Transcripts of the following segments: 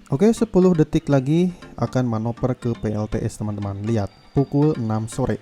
Oke, 10 detik lagi akan manuver ke PLTS teman-teman. Lihat, pukul 6 sore.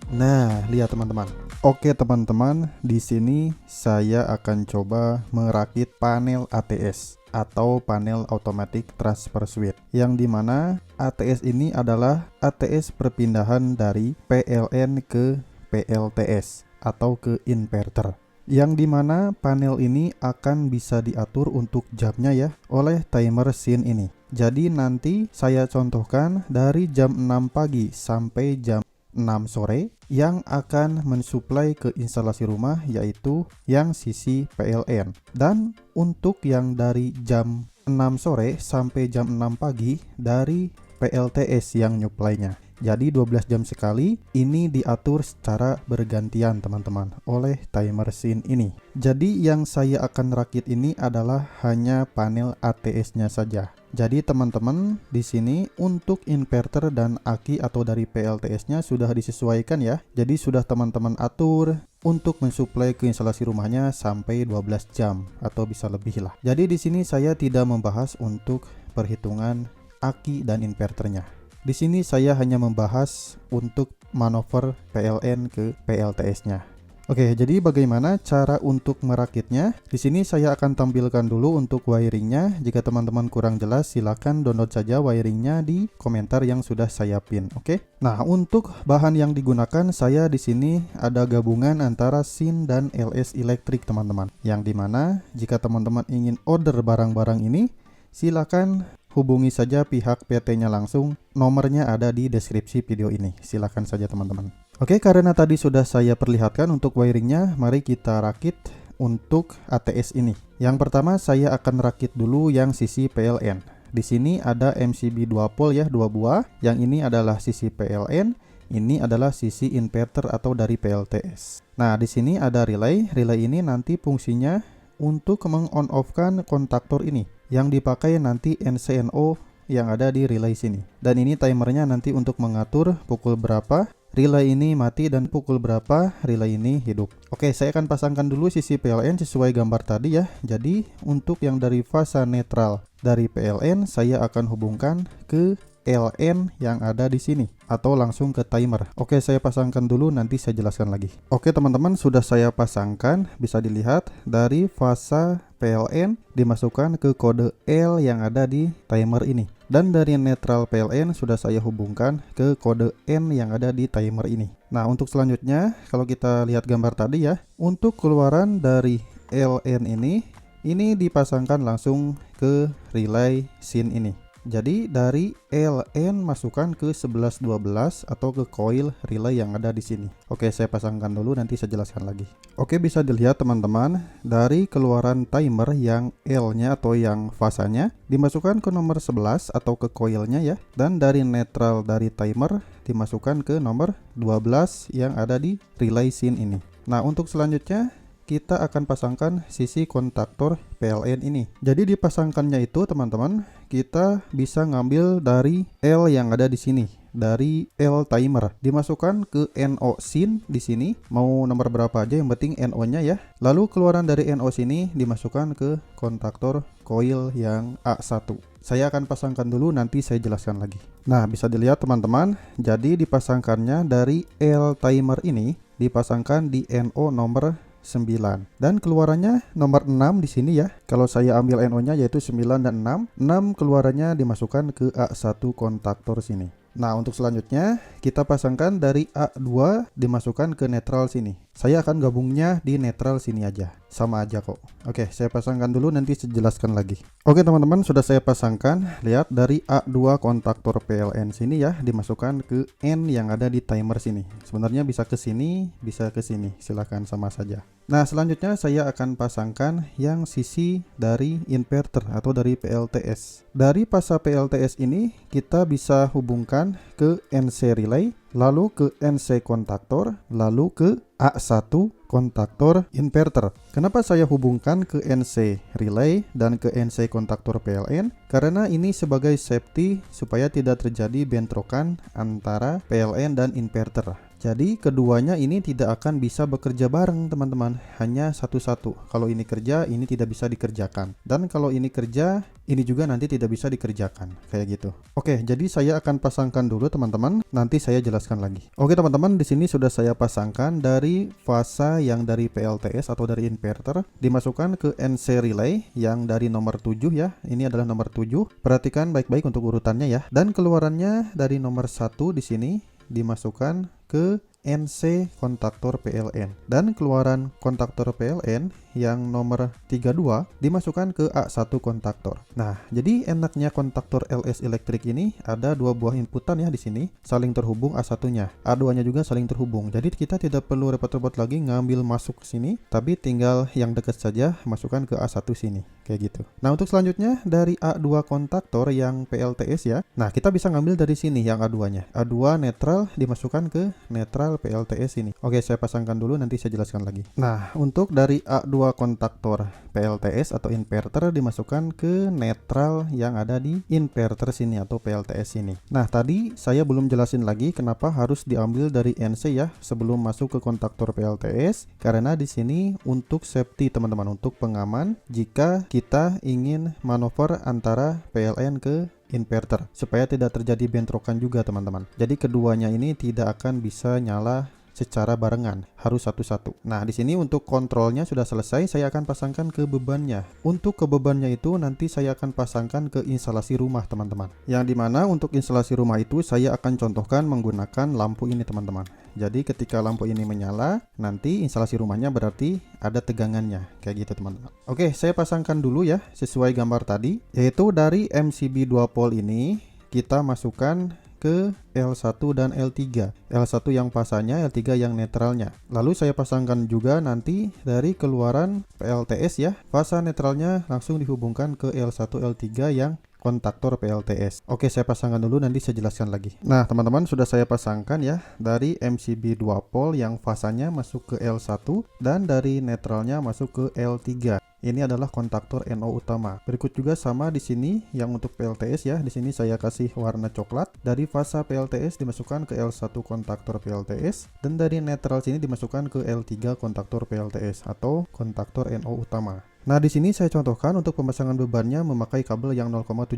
Nah, lihat teman-teman. Oke teman-teman, di sini saya akan coba merakit panel ATS atau panel Automatic Transfer Switch, yang dimana ATS ini adalah ATS perpindahan dari PLN ke PLTS atau ke inverter, yang dimana panel ini akan bisa diatur untuk jamnya ya oleh timer scene ini. Jadi nanti saya contohkan dari jam 6 pagi sampai jam 6 sore yang akan mensuplai ke instalasi rumah, yaitu yang sisi PLN. Dan untuk yang dari jam 6 sore sampai jam 6 pagi dari PLTS yang nyuplainya. Jadi 12 jam sekali ini diatur secara bergantian teman-teman oleh timer scene ini. Jadi yang saya akan rakit ini adalah hanya panel ATS-nya saja. Jadi teman-teman di sini untuk inverter dan aki atau dari PLTS-nya sudah disesuaikan ya. Jadi sudah teman-teman atur untuk mensuplai ke instalasi rumahnya sampai 12 jam atau bisa lebih lah. Jadi di sini saya tidak membahas untuk perhitungan aki dan inverternya. Di sini saya hanya membahas untuk manuver PLN ke PLTS-nya. Oke, jadi bagaimana cara untuk merakitnya? Di sini saya akan tampilkan dulu untuk wiringnya. Jika teman-teman kurang jelas, silakan download saja wiringnya di komentar yang sudah saya pin. Oke. Nah, untuk bahan yang digunakan saya di sini ada gabungan antara SIN dan LS Electric teman-teman. Yang dimana jika teman-teman ingin order barang-barang ini, silakan hubungi saja pihak PT-nya langsung. Nomornya ada di deskripsi video ini. Silakan saja teman-teman. Oke, karena tadi sudah saya perlihatkan untuk wiringnya, mari kita rakit untuk ATS ini. Yang pertama saya akan rakit dulu yang sisi PLN. Di sini ada MCB 2 pole ya, 2 buah. Yang ini adalah sisi PLN, ini adalah sisi inverter atau dari PLTS. Nah, di sini ada relay. Relay ini nanti fungsinya untuk meng-on-off-kan kontaktor ini yang dipakai nanti NCNO yang ada di relay sini. Dan ini timernya nanti untuk mengatur pukul berapa relay ini mati dan pukul berapa relay ini hidup. Oke, saya akan pasangkan dulu sisi PLN sesuai gambar tadi ya. Jadi untuk yang dari fasa netral dari PLN saya akan hubungkan ke LN yang ada di sini atau langsung ke timer. Oke, saya pasangkan dulu, nanti saya jelaskan lagi. Oke teman-teman, sudah saya pasangkan. Bisa dilihat dari fasa PLN dimasukkan ke kode L yang ada di timer ini. Dan dari netral PLN sudah saya hubungkan ke kode N yang ada di timer ini. Nah, untuk selanjutnya kalau kita lihat gambar tadi ya, untuk keluaran dari LN ini dipasangkan langsung ke relay SIN ini. Jadi dari LN masukkan ke 1112 atau ke coil relay yang ada di sini. Oke, saya pasangkan dulu, nanti saya jelaskan lagi. Oke, bisa dilihat teman-teman, dari keluaran timer yang L-nya atau yang fasanya dimasukkan ke nomor 11 atau ke coilnya ya. Dan dari netral dari timer dimasukkan ke nomor 12 yang ada di relay SIN ini. Nah, untuk selanjutnya kita akan pasangkan sisi kontaktor PLN ini. Jadi dipasangkannya itu teman-teman, kita bisa ngambil dari L yang ada di sini, dari L timer, dimasukkan ke NO SIN di sini, mau nomor berapa aja yang penting NO-nya ya. Lalu keluaran dari NO sini dimasukkan ke kontaktor coil yang A1. Saya akan pasangkan dulu, nanti saya jelaskan lagi. Nah, bisa dilihat teman-teman, jadi dipasangkannya dari L timer ini dipasangkan di NO nomor 9 dan keluarannya nomor 6 di sini ya. Kalau saya ambil NO-nya yaitu 9 dan 6. 6 keluarannya dimasukkan ke A1 kontaktor sini. Nah, untuk selanjutnya kita pasangkan dari A2 dimasukkan ke netral sini. Saya akan gabungnya di netral sini aja. Sama aja kok. Oke, saya pasangkan dulu, nanti saya jelaskan lagi. Oke teman-teman, sudah saya pasangkan. Lihat dari A2 kontaktor PLN sini ya, dimasukkan ke N yang ada di timer sini. Sebenarnya bisa ke sini, bisa ke sini. Silahkan sama saja. Nah, selanjutnya saya akan pasangkan yang sisi dari inverter atau dari PLTS. Dari fasa PLTS ini kita bisa hubungkan ke NC relay, lalu ke NC kontaktor, lalu ke A1 kontaktor inverter. Kenapa saya hubungkan ke NC relay dan ke NC kontaktor PLN? Karena ini sebagai safety supaya tidak terjadi bentrokan antara PLN dan inverter. Jadi keduanya ini tidak akan bisa bekerja bareng teman-teman, hanya satu-satu. Kalau ini kerja, ini tidak bisa dikerjakan. Dan kalau ini kerja, ini juga nanti tidak bisa dikerjakan, kayak gitu. Oke, jadi saya akan pasangkan dulu teman-teman, nanti saya jelaskan lagi. Oke teman-teman, di sini sudah saya pasangkan dari fasa yang dari PLTS atau dari inverter, dimasukkan ke NC relay yang dari nomor 7 ya. Ini adalah nomor 7. Perhatikan baik-baik untuk urutannya ya. Dan keluarannya dari nomor 1 di sini dimasukkan ke NC kontaktor PLN, dan keluaran kontaktor PLN yang nomor 32 dimasukkan ke A1 kontaktor. Nah, jadi enaknya kontaktor LS elektrik ini ada dua buah inputan ya di sini, saling terhubung A1-nya. A2-nya juga saling terhubung. Jadi kita tidak perlu repot-repot lagi ngambil masuk ke sini, tapi tinggal yang dekat saja masukkan ke A1 sini, kayak gitu. Nah, untuk selanjutnya dari A2 kontaktor yang PLTS ya. Nah, kita bisa ngambil dari sini yang A2-nya. A2 netral dimasukkan ke netral PLTS ini. Oke, saya pasangkan dulu, nanti saya jelaskan lagi. Nah, untuk dari A2 kontaktor PLTS atau inverter dimasukkan ke netral yang ada di inverter sini atau PLTS ini. Nah, tadi saya belum jelasin lagi kenapa harus diambil dari NC ya sebelum masuk ke kontaktor PLTS, karena di sini untuk safety teman-teman, untuk pengaman jika kita ingin manuver antara PLN ke inverter supaya tidak terjadi bentrokan juga teman-teman. Jadi keduanya ini tidak akan bisa nyala secara barengan, harus satu-satu. Nah, di sini untuk kontrolnya sudah selesai, saya akan pasangkan ke bebannya. Untuk ke bebannya itu nanti saya akan pasangkan ke instalasi rumah teman-teman. Yang dimana untuk instalasi rumah itu saya akan contohkan menggunakan lampu ini teman-teman. Jadi ketika lampu ini menyala, nanti instalasi rumahnya berarti ada tegangannya, kayak gitu teman-teman. Oke, saya pasangkan dulu ya sesuai gambar tadi, yaitu dari MCB 2 pole ini kita masukkan ke L1 dan L3. L1 yang pasanya, L3 yang netralnya. Lalu saya pasangkan juga nanti dari keluaran PLTS ya. Fasa netralnya langsung dihubungkan ke L1 L3 yang kontaktor PLTS. Oke, saya pasangkan dulu, nanti saya jelaskan lagi. Nah, teman-teman, sudah saya pasangkan ya dari MCB 2 pole yang fasanya masuk ke L1 dan dari netralnya masuk ke L3. Ini adalah kontaktor NO utama. Berikut juga sama di sini yang untuk PLTS ya. Di sini saya kasih warna coklat. Dari fasa PLTS dimasukkan ke L1 kontaktor PLTS dan dari netral sini dimasukkan ke L3 kontaktor PLTS atau kontaktor NO utama. Nah, di sini saya contohkan untuk pemasangan bebannya memakai kabel yang 0,75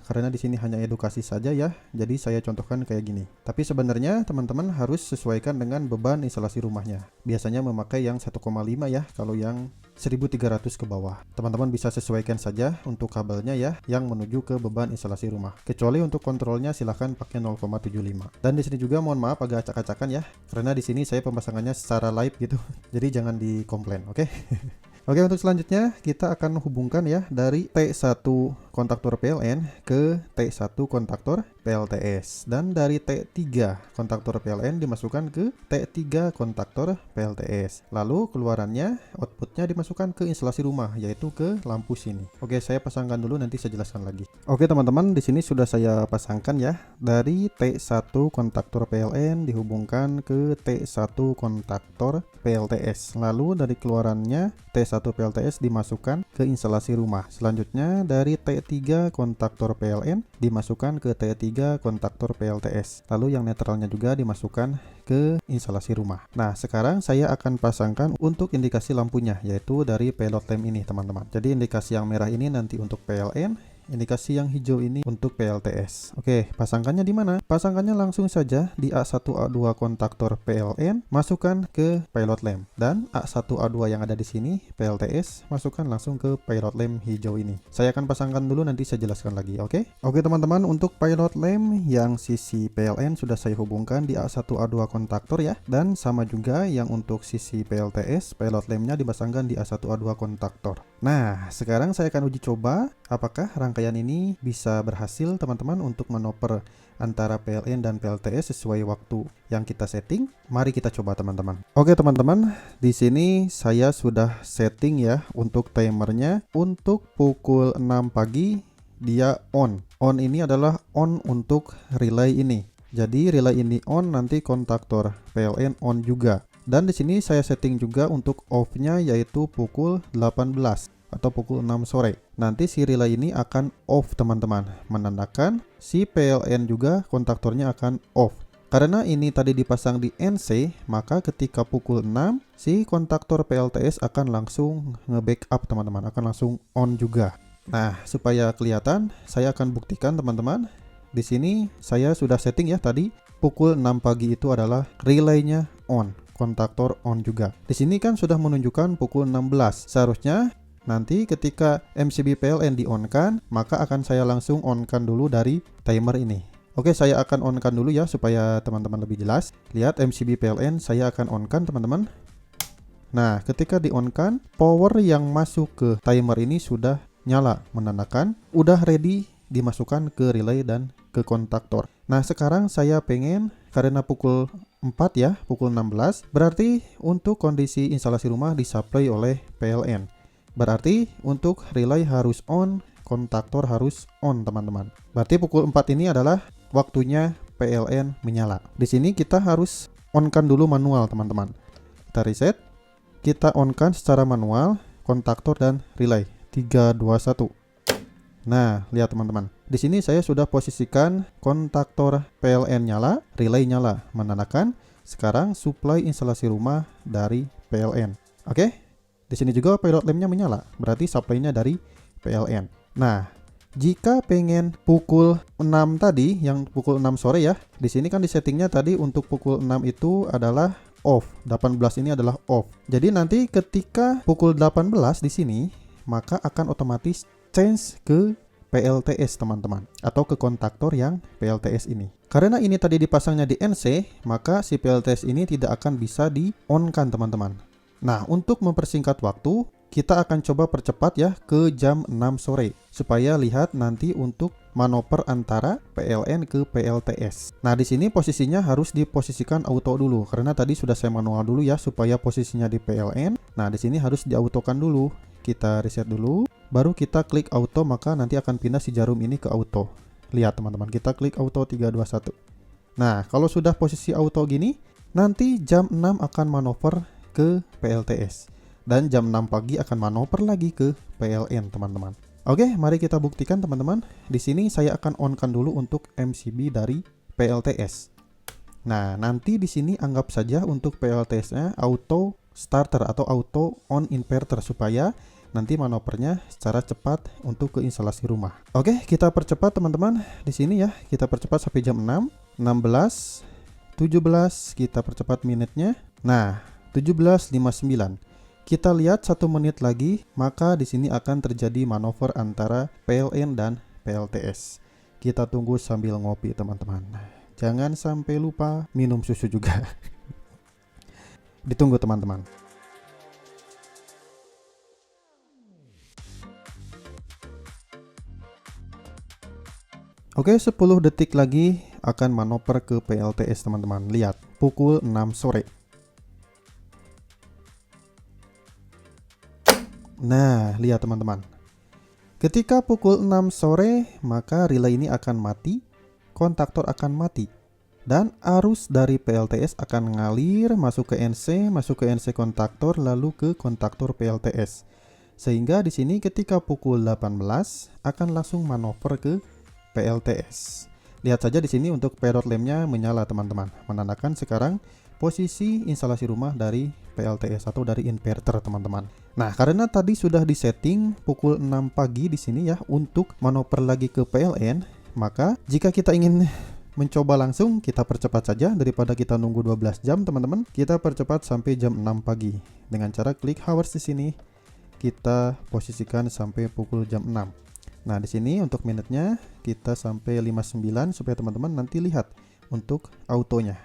karena di sini hanya edukasi saja ya. Jadi saya contohkan kayak gini. Tapi sebenarnya teman-teman harus sesuaikan dengan beban instalasi rumahnya. Biasanya memakai yang 1,5 ya kalau yang 1300 ke bawah. Teman-teman bisa sesuaikan saja untuk kabelnya ya yang menuju ke beban instalasi rumah. Kecuali untuk kontrolnya silahkan pakai 0,75. Dan di sini juga mohon maaf agak acak-acakan ya karena di sini saya pemasangannya secara live gitu. Jadi jangan dikomplain, oke? Oke, untuk selanjutnya kita akan hubungkan ya dari T1 kontaktor PLN ke T1 kontaktor PLTS, dan dari T3 kontaktor PLN dimasukkan ke T3 kontaktor PLTS. Lalu keluarannya, outputnya dimasukkan ke instalasi rumah, yaitu ke lampu sini. Oke, saya pasangkan dulu, nanti saya jelaskan lagi. Oke teman-teman, di sini sudah saya pasangkan ya. Dari T1 kontaktor PLN dihubungkan ke T1 kontaktor PLTS. Lalu dari keluarannya T1 PLTS dimasukkan ke instalasi rumah. Selanjutnya dari T3 kontaktor PLN dimasukkan ke T3 kontaktor PLTS. Lalu yang netralnya juga dimasukkan ke instalasi rumah. Nah, sekarang saya akan pasangkan untuk indikasi lampunya, yaitu dari pilot lamp ini teman-teman. Jadi indikasi yang merah ini nanti untuk PLN, indikasi yang hijau ini untuk PLTS. Oke, pasangkannya di mana? Pasangkannya langsung saja di A1 A2 kontaktor PLN, masukkan ke pilot lamp, dan A1 A2 yang ada di sini PLTS masukkan langsung ke pilot lamp hijau ini. Saya akan pasangkan dulu, nanti saya jelaskan lagi, oke? Oke teman-teman, untuk pilot lamp yang sisi PLN sudah saya hubungkan di A1 A2 kontaktor ya, dan sama juga yang untuk sisi PLTS pilot lampnya dipasangkan di A1 A2 kontaktor. Nah, sekarang saya akan uji coba apakah rangkaian ini bisa berhasil teman-teman untuk menoper antara PLN dan PLTS sesuai waktu yang kita setting. Mari kita coba teman-teman. Oke teman-teman, di sini saya sudah setting ya untuk timernya untuk pukul 6 pagi dia on. On ini adalah on untuk relay ini. Jadi relay ini on, nanti kontaktor PLN on juga. Dan di sini saya setting juga untuk off-nya yaitu pukul 18 atau pukul 6 sore. Nanti si relay ini akan off teman-teman, menandakan si PLN juga kontaktornya akan off. Karena ini tadi dipasang di NC, maka ketika pukul 6, si kontaktor PLTS akan langsung nge-backup teman-teman, akan langsung on juga. Nah, supaya kelihatan, saya akan buktikan teman-teman. Di sini saya sudah setting ya tadi, pukul 6 pagi itu adalah relaynya on, kontaktor on juga. Di sini kan sudah menunjukkan pukul 16. Seharusnya nanti ketika MCB PLN di-on-kan, maka akan saya langsung on-kan dulu dari timer ini. Oke, saya akan on-kan dulu ya supaya teman-teman lebih jelas. Lihat MCB PLN saya akan on-kan teman-teman. Nah, ketika di-on-kan, power yang masuk ke timer ini sudah nyala, menandakan udah ready dimasukkan ke relay dan ke kontaktor. Nah, sekarang saya pengen, karena pukul 4 ya, pukul 16, berarti untuk kondisi instalasi rumah disuplai oleh PLN. Berarti untuk relay harus on, kontaktor harus on teman-teman. Berarti pukul 4 ini adalah waktunya PLN menyala. Di sini kita harus on-kan dulu manual teman-teman. Kita reset, kita on-kan secara manual kontaktor dan relay. 3, 2, 1. Nah, lihat teman-teman. Di sini saya sudah posisikan kontaktor PLN nyala, relay nyala, menandakan sekarang supply instalasi rumah dari PLN. Oke? Di sini juga pilot lampnya menyala, berarti supply-nya dari PLN. Nah, jika pengen pukul 6 tadi, yang pukul 6 sore ya, di sini kan di settingnya tadi untuk pukul 6 itu adalah off, 18 ini adalah off. Jadi nanti ketika pukul 18 di sini, maka akan otomatis change ke PLTS teman-teman, atau ke kontaktor yang PLTS ini. Karena ini tadi dipasangnya di NC, maka si PLTS ini tidak akan bisa di-on-kan teman-teman. Nah, untuk mempersingkat waktu, kita akan coba percepat ya ke jam 6 sore supaya lihat nanti untuk manoper antara PLN ke PLTS. Nah, di sini posisinya harus diposisikan auto dulu karena tadi sudah saya manual dulu ya supaya posisinya di PLN. Nah, di sini harus diautokan dulu. Kita reset dulu, baru kita klik auto, maka nanti akan pindah si jarum ini ke auto. Lihat teman-teman, kita klik auto 3 2 1. Nah, kalau sudah posisi auto gini, nanti jam 6 akan manover ke PLTS. Dan jam 6 pagi akan manover lagi ke PLN teman-teman. Oke, mari kita buktikan teman-teman. Di sini saya akan on-kan dulu untuk MCB dari PLTS. Nah, nanti di sini anggap saja untuk PLTS-nya auto starter atau auto on inverter supaya nanti manopernya secara cepat untuk ke instalasi rumah. Oke, kita percepat teman-teman. Di sini ya, kita percepat sampai jam 6, 16, 17, kita percepat menitnya. Nah, 17.59. Kita lihat 1 menit lagi, maka di sini akan terjadi manuver antara PLN dan PLTS. Kita tunggu sambil ngopi teman-teman. Jangan sampai lupa minum susu juga. Ditunggu teman-teman. Oke, 10 detik lagi akan manuver ke PLTS teman-teman. Lihat, pukul 6 sore. Nah, lihat teman-teman. Ketika pukul 6 sore, maka relay ini akan mati, kontaktor akan mati, dan arus dari PLTS akan ngalir masuk ke NC kontaktor, lalu ke kontaktor PLTS. Sehingga di sini ketika pukul 18 akan langsung manuver ke PLTS. Lihat saja di sini untuk period lampnya menyala teman-teman, menandakan sekarang posisi instalasi rumah dari PLTS atau dari inverter teman-teman. Nah, karena tadi sudah disetting pukul 6 pagi di sini ya untuk manuver lagi ke PLN, maka jika kita ingin mencoba langsung, kita percepat saja daripada kita nunggu 12 jam teman-teman. Kita percepat sampai jam 6 pagi dengan cara klik hours di sini. Kita posisikan sampai pukul jam 6. Nah, di sini untuk menitnya kita sampai 59 supaya teman-teman nanti lihat untuk autonya.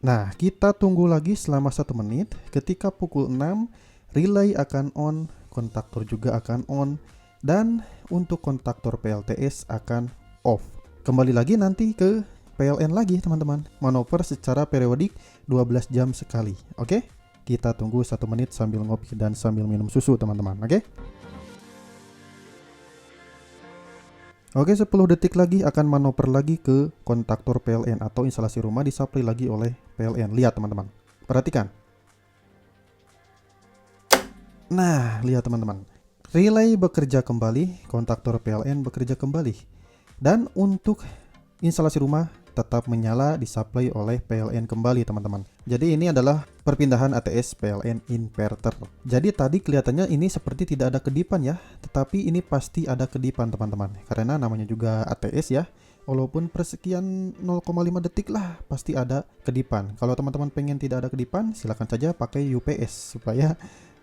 Nah, kita tunggu lagi selama 1 menit. Ketika pukul 6, relay akan on, kontaktor juga akan on, dan untuk kontaktor PLTS akan off. Kembali lagi nanti ke PLN lagi teman-teman. Manuver secara periodik 12 jam sekali. Oke? Kita tunggu 1 menit sambil ngopi dan sambil minum susu teman-teman. Oke? Oke, 10 detik lagi akan manuver lagi ke kontaktor PLN atau instalasi rumah disuplai lagi oleh PLN. Lihat teman-teman, perhatikan. Nah, lihat teman-teman, relay bekerja kembali, kontaktor PLN bekerja kembali. Dan untuk instalasi rumah tetap menyala disuplai oleh PLN kembali teman-teman. Jadi ini adalah perpindahan ATS PLN inverter. Jadi tadi kelihatannya ini seperti tidak ada kedipan ya, tetapi ini pasti ada kedipan teman-teman, karena namanya juga ATS ya. Walaupun persekian 0,5 detik lah pasti ada kedipan. Kalau teman-teman pengen tidak ada kedipan, silakan saja pakai UPS supaya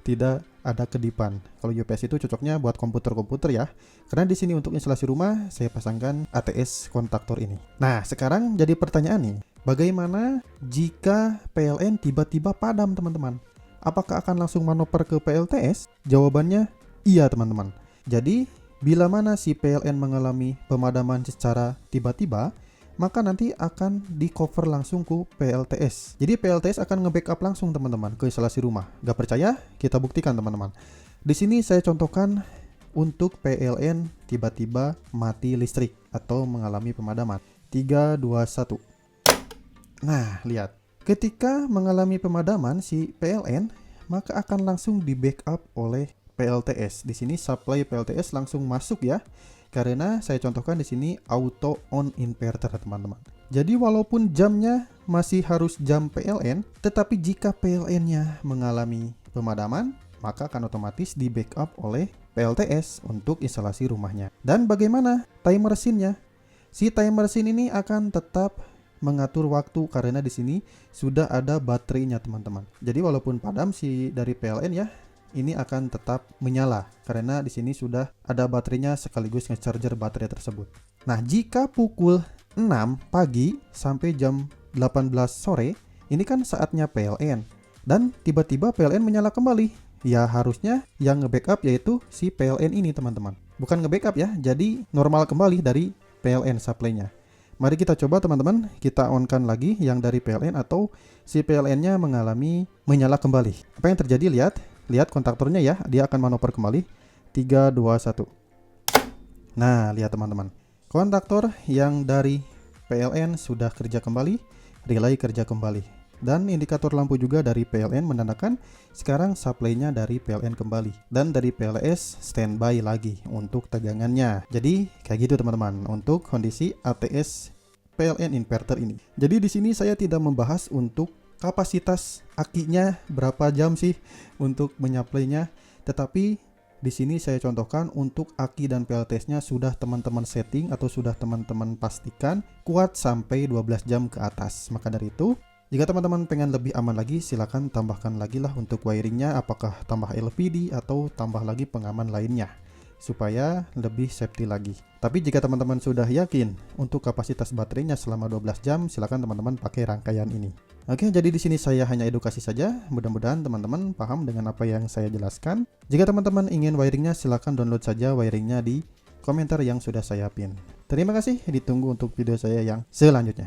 tidak ada kedipan. Kalau UPS itu cocoknya buat komputer-komputer ya. Karena di sini untuk instalasi rumah saya pasangkan ATS kontaktor ini. Nah, sekarang jadi pertanyaan nih, bagaimana jika PLN tiba-tiba padam teman-teman? Apakah akan langsung manuver ke PLTS? Jawabannya iya teman-teman. Jadi bila mana si PLN mengalami pemadaman secara tiba-tiba, maka nanti akan di cover langsung ke PLTS. Jadi PLTS akan nge-backup langsung teman-teman ke instalasi rumah. Gak percaya? Kita buktikan teman-teman. Di sini saya contohkan untuk PLN tiba-tiba mati listrik atau mengalami pemadaman. 3, 2, 1. Nah, lihat. Ketika mengalami pemadaman si PLN, maka akan langsung di backup oleh PLTS. Di sini supply PLTS langsung masuk ya. Karena saya contohkan di sini auto on inverter teman-teman. Jadi walaupun jamnya masih harus jam PLN, tetapi jika PLN-nya mengalami pemadaman, maka akan otomatis di backup oleh PLTS untuk instalasi rumahnya. Dan bagaimana timer scene-nya? Si timer scene ini akan tetap mengatur waktu karena di sini sudah ada baterainya teman-teman. Jadi walaupun padam si dari PLN ya, ini akan tetap menyala karena di sini sudah ada baterainya sekaligus nge-charger baterai tersebut. Nah, jika pukul 6 pagi sampai jam 18 sore, ini kan saatnya PLN dan tiba-tiba PLN menyala kembali. Ya harusnya yang nge-backup yaitu si PLN ini teman-teman. Bukan nge-backup ya, jadi normal kembali dari PLN supply-nya. Mari kita coba teman-teman, kita on-kan lagi yang dari PLN atau si PLN-nya mengalami menyala kembali. Apa yang terjadi? Lihat kontaktornya ya, dia akan manuver kembali. 3, 2, 1. Nah, lihat teman-teman. Kontaktor yang dari PLN sudah kerja kembali, relay kerja kembali. Dan indikator lampu juga dari PLN menandakan sekarang supply-nya dari PLN kembali. Dan dari PLS standby lagi untuk tegangannya. Jadi kayak gitu teman-teman untuk kondisi ATS PLN inverter ini. Jadi di sini saya tidak membahas untuk kapasitas akinya berapa jam sih untuk menyuplainya, tetapi di sini saya contohkan untuk aki dan PLTS-nya sudah teman-teman setting atau sudah teman-teman pastikan kuat sampai 12 jam ke atas. Maka dari itu, jika teman-teman pengen lebih aman lagi, silakan tambahkan lagi lah untuk wiringnya, apakah tambah LPD atau tambah lagi pengaman lainnya supaya lebih safety lagi. Tapi jika teman-teman sudah yakin untuk kapasitas baterainya selama 12 jam, silakan teman-teman pakai rangkaian ini. Oke, jadi di sini saya hanya edukasi saja. Mudah-mudahan teman-teman paham dengan apa yang saya jelaskan. Jika teman-teman ingin wiringnya, silakan download saja wiringnya di komentar yang sudah saya pin. Terima kasih, ditunggu untuk video saya yang selanjutnya.